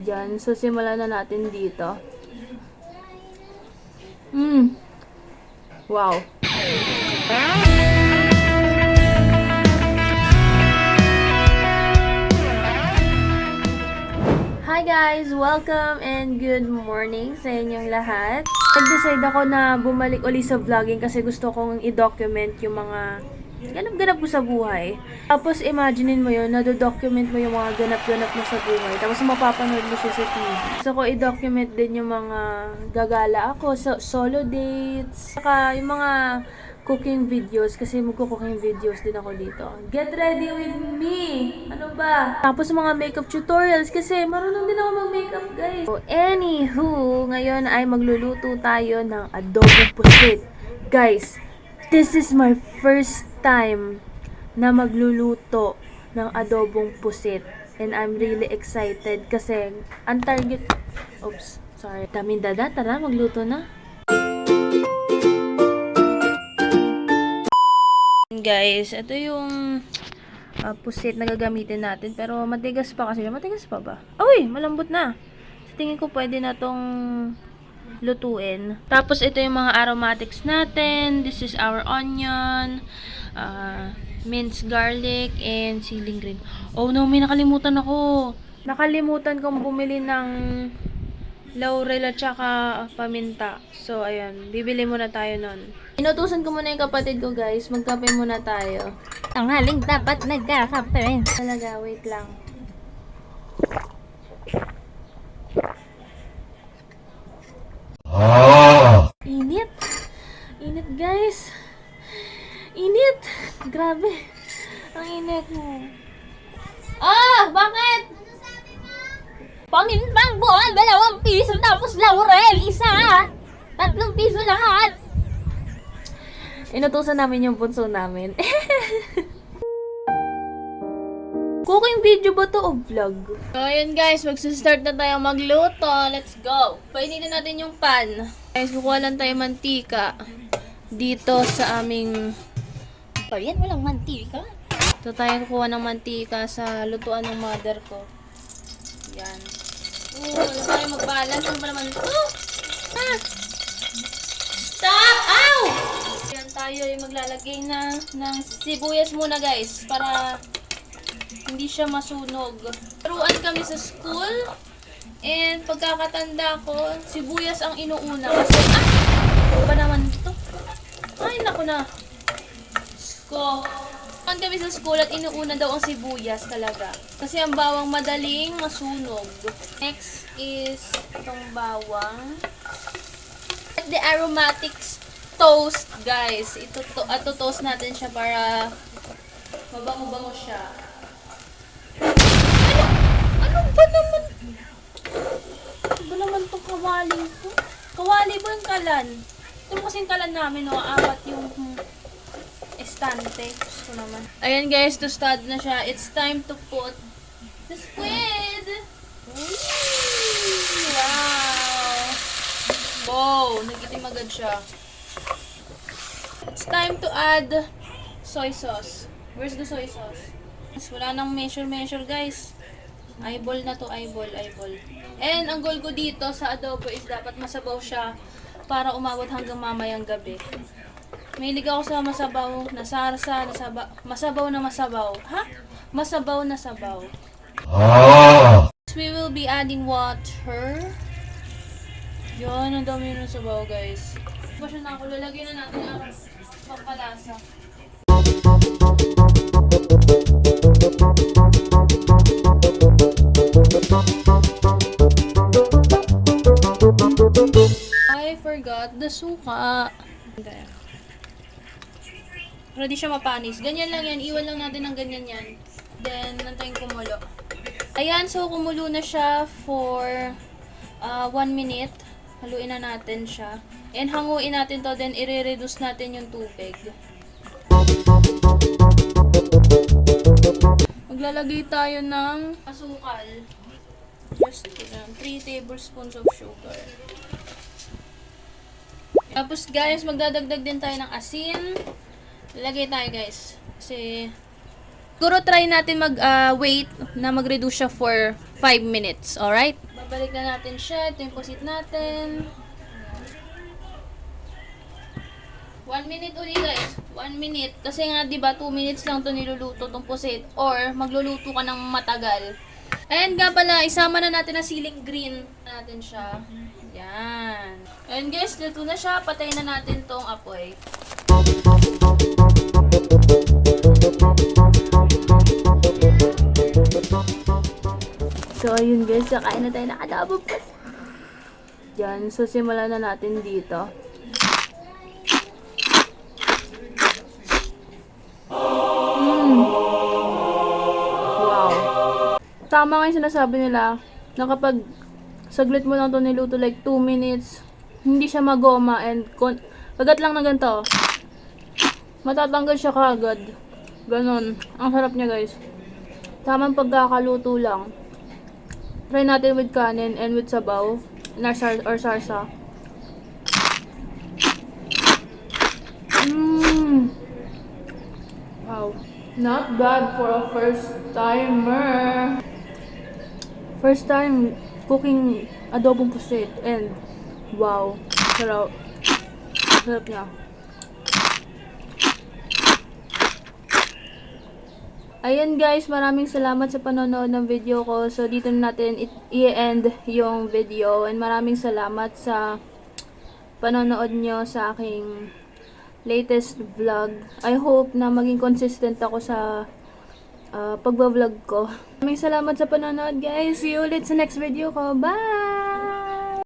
Diyan, so simulan na natin dito. Wow. Hi guys! Welcome and good morning sa inyong lahat. Nag-decide ako na bumalik uli sa vlogging kasi gusto kong i-document yung mga ganap-ganap ko sa buhay. Tapos imaginein mo yun, nado-document mo yung mga ganap-ganap mo sa buhay. Tapos mapapanood mo siya sa TV. Gusto ko i-document din yung mga gagala ako, solo dates, saka yung mga cooking videos kasi magko-cooking videos din ako dito. Get ready with me! Ano ba? Tapos mga makeup tutorials kasi marunong din ako mag-makeup, guys. So, anywho, ngayon ay magluluto tayo ng adobong pusit. Guys, this is my first time na magluluto ng adobong pusit. And I'm really excited kasi ang target... Oops, sorry. Daming dada, tara, magluto na. Guys, ito yung pusit na gagamitin natin. Pero matigas pa kasi. Matigas pa ba? Uy, malambot na. Sa tingin ko pwede na tong lutuin. Tapos ito yung mga aromatics natin. This is our onion, minced garlic, and ceiling green. Oh no, may nakalimutan ako. Nakalimutan kong bumili ng laurel at saka paminta. So, ayun. Bibili muna tayo nun. Inutusan ko muna yung kapatid ko, guys. Magkape muna tayo. Tanghaling dapat nagkakape. Talaga, wait lang. Init. Init, guys. Init. Grabe. Ang init mo. Ah! Bakit? Pangintang buwan, 2 piso tapos laurel, isa. 3 piso lahat. Inutusan namin yung bunso namin. Cooking video ba to o vlog? So, ayun guys, magsistart na tayo magluto. Let's go! Painitin natin yung pan. Guys, kukuha lang tayo mantika dito sa aming... Yan, walang mantika. Ito tayo kukuha ng mantika sa lutuan ng mother ko. Yan. Wala tayo mag-balance. Ano ba naman ito? Ah! Stop! Ow! Yan tayo yung maglalagay ng sibuyas muna guys. Para hindi siya masunog. Turuan kami sa school. And pagkakatanda ko, sibuyas ang inuuna. Kasi, ano ba naman ito? Ay, naku na. Sko. Turuan kami sa school at inuuna daw ang sibuyas talaga. Kasi ang bawang madaling masunog. Next is itong bawang. At the aromatics toast, guys. Ito toast natin siya para mabango-bango siya. Ano ba naman? Ano ba naman itong kawaling to? Kawali ba yung kalan? Ito kasing kalan namin, no? 4 yung estante. Gusto naman. Ayan guys, tostado na siya. It's time to put the squid! Wow! Wow! Nagitim agad siya. It's time to add soy sauce. Where's the soy sauce? Wala nang measure guys. Eyeball na to, eyeball. And ang goal ko dito sa adobo is dapat masabaw siya para umabot hanggang mamayang gabi. Mahilig ako sa masabaw na sarsa, masabaw na masabaw. Ha? Masabaw na sabaw. We will be adding water. Yan, ang dami ng sabaw guys. Ba siya na ako, lalagyan na natin ang pampalasa. I forgot the suka. Ready siya mapanis. Ganyan lang yan. Iwan lang natin ng ganyan yan. Then, nantayin kumulo. Ayan, so kumulo na siya for 1 minute. Haluin na natin siya. And hanguin natin to, then i-reduce natin yung tubig. Maglalagay tayo ng asukal. Just 3 tablespoons of sugar. Tapos guys, magdadagdag din tayo ng asin. Lalagay tayo guys. Kasi siguro try natin mag-wait na mag-reduce siya for 5 minutes. Alright? Babalik na natin siya. Ito yung pusit natin. 1 minute uli guys. 1 minute. Kasi nga, di ba 2 minutes lang to niluluto tong pusit. Or, magluluto ka ng matagal. And nga pala, isama na natin ang siling green natin siya. Yan. And guys, luto na siya. Patayin na natin tong apoy. So, ayun guys, kakain na tayo ng adobong pusit. Yan. So, simulan na natin dito. Wow. Tama nga yung sinasabi nila na kapag saglit mo lang ito niluto like 2 minutes, hindi siya magoma and kagat lang na ganito. Matatanggal siya kaagad. Ganon. Ang sarap niya guys. Tamang pagkakaluto lang. Try natin with kanin and with sabaw or sarsa. Wow. Not bad for a first timer. First time cooking adobong pusit and wow. Sarap. Sarap niya. Ayan guys, maraming salamat sa panonood ng video ko. So dito na natin i-end yung video and maraming salamat sa panonood nyo sa aking latest vlog. I hope na maging consistent ako sa pagbablog ko. Maraming salamat sa panonood guys. See you ulit sa next video ko. Bye!